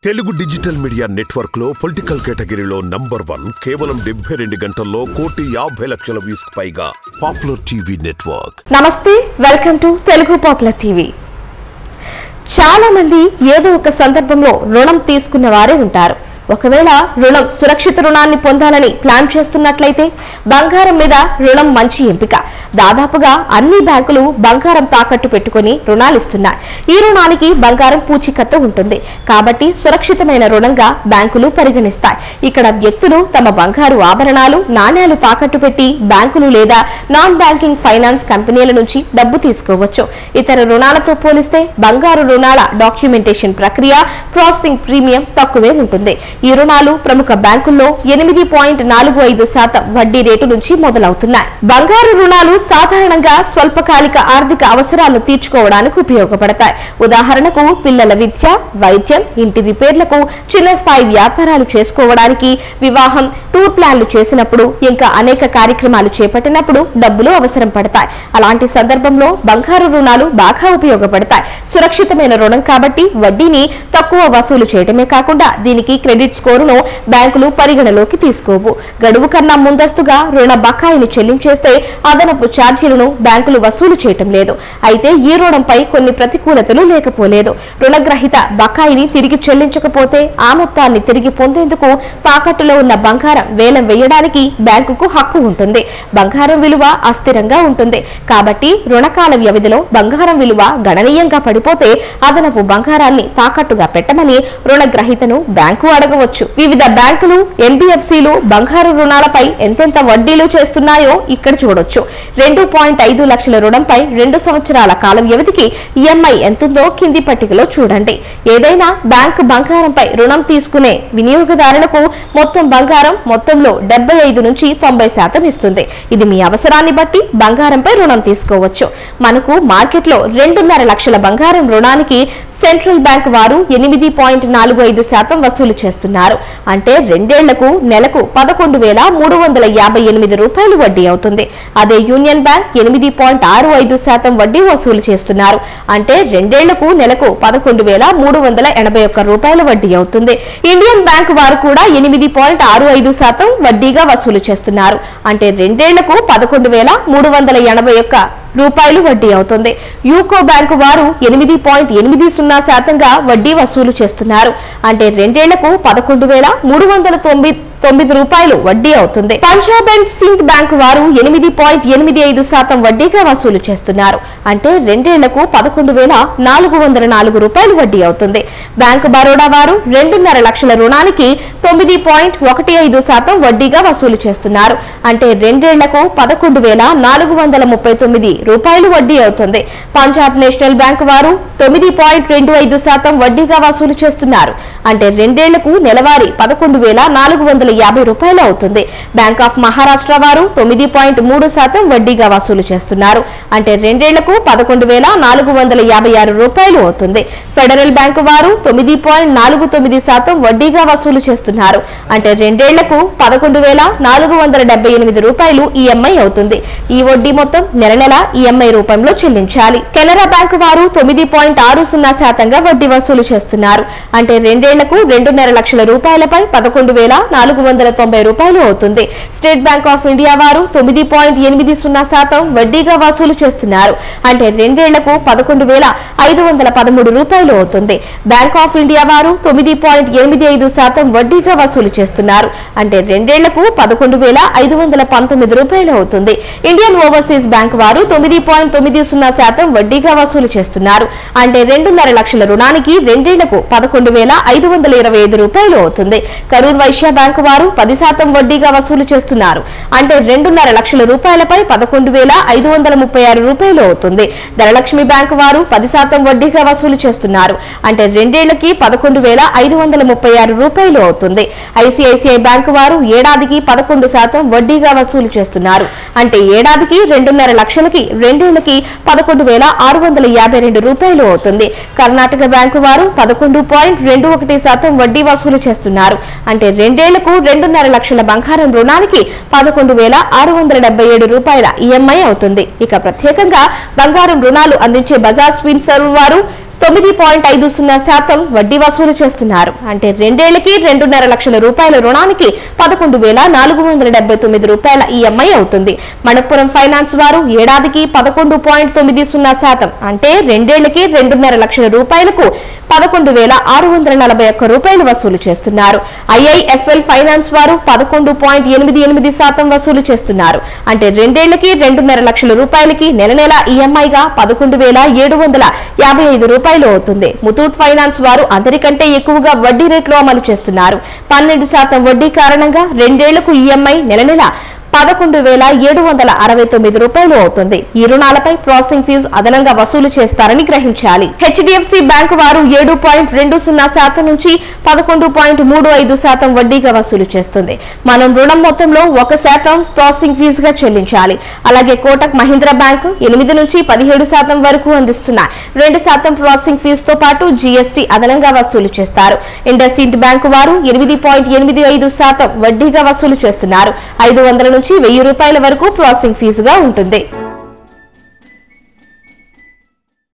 Telugu digital media network లో political కేటగిరీలో number 1 కేవలం 72 గంటల్లో 1,50,00,000 వ్యూస్ పైగా పాపులర్ టీవీ నెట్వర్క్. నమస్తే, welcome to Telugu popular TV. చాలా మంది ఏదో ఒక సందర్భంలో రుణం తీసుకున్న వారే ఉంటారు. ఒకవేళ రుణం సురక్షిత రుణాన్ని పొందాలని ప్లాన్ చేస్తున్నట్లయితే బంగారం మీద రుణం మంచి ఎంపిక. దాదాపుగా అన్ని బ్యాంకులు బంగారం తాకట్టు పెట్టుకుని రుణాలు ఇస్తున్నాయి. ఈ రుణానికి బంగారం పూచీకత్తు ఉంటుంది కాబట్టి సురక్షితమైన రుణంగా బ్యాంకులు పరిగణిస్తాయి. ఇక్కడ వ్యక్తులు తమ బంగారు ఆభరణాలు, నాణ్యాలు తాకట్టు పెట్టి బ్యాంకులు లేదా నాన్ బ్యాంకింగ్ ఫైనాన్స్ కంపెనీల నుంచి డబ్బు తీసుకోవచ్చు. ఇతర రుణాలతో పోలిస్తే బంగారు రుణాల డాక్యుమెంటేషన్ ప్రక్రియ, ప్రాసెసింగ్ ప్రీమియం తక్కువే ఉంటుంది. ఈ రుణాలు ప్రముఖ బ్యాంకుల్లో 8.45% వడ్డీ రేటు నుంచి మొదలవుతున్నాయి. బంగారు రుణాలు సాధారణంగా స్వల్పకాలిక ఆర్థిక అవసరాలను తీర్చుకోవడానికి ఉపయోగపడతాయి. ఉదాహరణకు పిల్లల విద్య, వైద్యం, ఇంటి రిపేర్లకు, చిన్న స్థాయి వ్యాపారాలు చేసుకోవడానికి, వివాహం, టూర్ ప్లాన్లు చేసినప్పుడు, ఇంకా అనేక కార్యక్రమాలు చేపట్టినప్పుడు డబ్బులు అవసరం పడతాయి. అలాంటి సందర్భంలో బంగారు రుణాలు బాగా ఉపయోగపడతాయి. సురక్షితమైన రుణం కాబట్టి వడ్డీని తక్కువ వసూలు చేయడమే కాకుండా దీనికి క్రెడిట్ స్కోరును బ్యాంకులు పరిగణలోకి తీసుకోవు. గడువు కన్నా ముందస్తుగా రుణ బకాయిని చెల్లించేస్తే అదనపు ఛార్జీలను బ్యాంకులు వసూలు చేయటం లేదు. అయితే ఈ రుణంపై కొన్ని ప్రతికూలతలు లేకపోలేదు. రుణగ్రహీత బకాయిని తిరిగి చెల్లించకపోతే ఆ మొత్తాన్ని తిరిగి పొందేందుకు తాకట్టులో ఉన్న బంగారం వేలం వేయడానికి బ్యాంకుకు హక్కు ఉంటుంది. బంగారం విలువ అస్థిరంగా ఉంటుంది కాబట్టి రుణకాల వ్యవధిలో బంగారం విలువ గణనీయంగా పడిపోతే అదనపు బంగారాన్ని తాకట్టుగా పెట్టమని రుణగ్రహీతను బ్యాంకు అడగవచ్చు. వివిధ బ్యాంకులు, ఎన్బిఎఫ్సిలు బంగారు రుణాలపై ఎంతెంత వడ్డీలు చేస్తున్నాయో ఇక్కడ చూడొచ్చు. 2.5 లక్షల రుణంపై 2 సంవత్సరాల కాల వ్యవధికి ఈఎంఐ ఎంతుందో కింది పట్టికలో చూడండి. ఏదైనా బ్యాంకు బంగారంపై రుణం తీసుకునే వినియోగదారులకు మొత్తం బంగారం మొత్తంలో 75 నుంచి 90% ఇస్తుంది. ఇది మీ అవసరాన్ని బట్టి బంగారంపై రుణం తీసుకోవచ్చు. మనకు మార్కెట్లో 2.5 లక్షల బంగారం రుణానికి సెంట్రల్ బ్యాంక్ వారు 8.45% వసూలు చేస్తున్నారు. అంటే 2 ఏళ్లకు నెలకు 11,358 రూపాయలు వడ్డీ అవుతుంది. అదే యూనియన్ బ్యాంక్ 8.65% వడ్డీ వసూలు చేస్తున్నారు. అంటే 2 ఏళ్లకు నెలకు 11,381 రూపాయల వడ్డీ అవుతుంది. ఇండియన్ బ్యాంక్ వారు కూడా 8.65% వడ్డీగా వసూలు చేస్తున్నారు. అంటే 2 ఏళ్లకు 11,381 రూపాయలు వడ్డీ అవుతుంది. యూకో బ్యాంకు వారు 8.80% వడ్డీ వసూలు చేస్తున్నారు. అంటే 2 ఏళ్లకు 11,399 రూపాయలు వడ్డీ అవుతుంది. పంజాబ్ అండ్ సింధ్ బ్యాంకు వారు 8.85% వడ్డీగా వసూలు చేస్తున్నారు. అంటే 2 ఏళ్లకు 11,404 రూపాయలు వడ్డీ అవుతుంది. బ్యాంకు బరోడా వారు 2.5 లక్షల రుణానికి 9.15% వడ్డీగా వసూలు చేస్తున్నారు. అంటే 2 ఏళ్లకు 11,439 రూపాయలు వడ్డీ అవుతుంది. పంజాబ్ నేషనల్ బ్యాంక్ వారు 9.25% వడ్డీగా వసూలు చేస్తున్నారు. అంటే 2 ఏళ్లకు నెలవారీ 11,450 రూపాయలు అవుతుంది. బ్యాంక్ ఆఫ్ మహారాష్ట్ర వారు 9.3% వడ్డీగా వసూలు చేస్తున్నారు. అంటే 2 ఏళ్లకు 11,456 రూపాయలు అవుతుంది. ఫెడరల్ బ్యాంకు వారు 9.49% వడ్డీగా వసూలు చేస్తున్నారు. అంటే 2 ఏళ్లకు 11,478 రూపాయలు ఈఎంఐ అవుతుంది. ఈ వడ్డీ మొత్తం నెల నెల ఈఎంఐ రూపంలో చెల్లించాలి. కెనరా బ్యాంకు వారు 9.60% వడ్డీ వసూలు చేస్తున్నారు. అంటే 2 ఏళ్లకు 2.5 లక్షల రూపాయలపై 11,490 రూపాయలు అవుతుంది. స్టేట్ బ్యాంక్ ఆఫ్ ఇండియా వారు 9.80% వడ్డీగా వసూలు చేస్తున్నారు. అంటే 2 ఏళ్లకు 11,513 రూపాయలు అవుతుంది. బ్యాంక్ ఆఫ్ ఇండియా వారు 9.85% వడ్డీగా వసూలు చేస్తున్నారు. అంటే 2 ఏళ్లకు 11,519 రూపాయలు అవుతుంది. ఇండియన్ ఓవర్సీస్ బ్యాంక్ వారు 9.90% వడ్డీగా వసూలు చేస్తున్నారు. అంటే 2.5 లక్షల రుణానికి 2 ఏళ్లకు 11,525 రూపాయలు అవుతుంది. కరూర్ వైశ్య బ్యాంకు వారు 10% వడ్డీగా వసూలు చేస్తున్నారు. అంటే 2.5 లక్షల రూపాయలపై 11,536 రూపాయలు అవుతుంది. ధనలక్ష్మి బ్యాంకు వారు 10% వడ్డీగా వసూలు చేస్తున్నారు. అంటే 2 ఏళ్లకి 11,536 రూపాయలు అవుతుంది. ఐసిఐసిఐ బ్యాంకు వారు ఏడాదికి 11% వడ్డీగా వసూలు చేస్తున్నారు. అంటే ఏడాదికి 2.5 లక్షలకి 2 ఏళ్లకి 11,652 రూపాయలు అవుతుంది. కర్ణాటక బ్యాంకు వారు 11.21% వడ్డీ వసూలు చేస్తున్నారు. అంటే 2 ఏళ్లకు 2.5 లక్షల బంగారం రుణానికి 11,677 రూపాయల ఈఎంఐ అవుతుంది. ఇక ప్రత్యేకంగా బంగారం రుణాలు అందించే బజాజ్ ఫిన్సర్వ్ వారు 9.50% వడ్డీ వసూలు చేస్తున్నారు. అంటే 2 ఏళ్లకి 2.5 లక్షల రూపాయల రుణానికి 11,479 రూపాయల ఈఎంఐ అవుతుంది. మణపురం ఫైనాన్స్ వారు ఏడాదికి 11.90% అంటే 2 ఏళ్లకి 2.5 లక్షల రూపాయలకు 11,641 రూపాయలు వసూలు చేస్తున్నారు. IIFL ఫైనాన్స్ వారు 11.88% వసూలు చేస్తున్నారు. అంటే 2 ఏళ్లకి 2.5 లక్షల రూపాయలకి నెల ఈఎంఐగా 11,755 రూపాయలు అవుతుంది. ముతూట్ ఫైనాన్స్ వారు అందరికంటే ఎక్కువగా వడ్డీ రేట్లు అమలు చేస్తున్నారు. 12% వడ్డీ కారణంగా 2 ఏళ్లకు ఈఎంఐ నెల 11,769 రూపాయలు అవుతుంది. ఈ రుణాలపై ప్రాసెసింగ్ ఫీజు అదనంగా వసూలు చేస్తారని గ్రహించాలి. HDFC బ్యాంకు వారు 7.20% నుంచి 11.35% వడ్డీగా వసూలు చేస్తుంది. మనం రుణం మొత్తంలో 1% ప్రాసెసింగ్ ఫీజుగా చెల్లించాలి. అలాగే కోటక్ మహీంద్రా బ్యాంకు 8 నుంచి 17% వరకు అందిస్తున్న 2% ప్రాసెసింగ్ ఫీజుతో పాటు GST అదనంగా వసూలు చేస్తారు. ఇండస్ ఇండ్ బ్యాంకు వారు 8.85% వడ్డీగా వసూలు చేస్తున్నారు. 500 నుంచి 1000 రూపాయల వరకు ప్రాసెసింగ్ ఫీజుగా ఉంటుంది.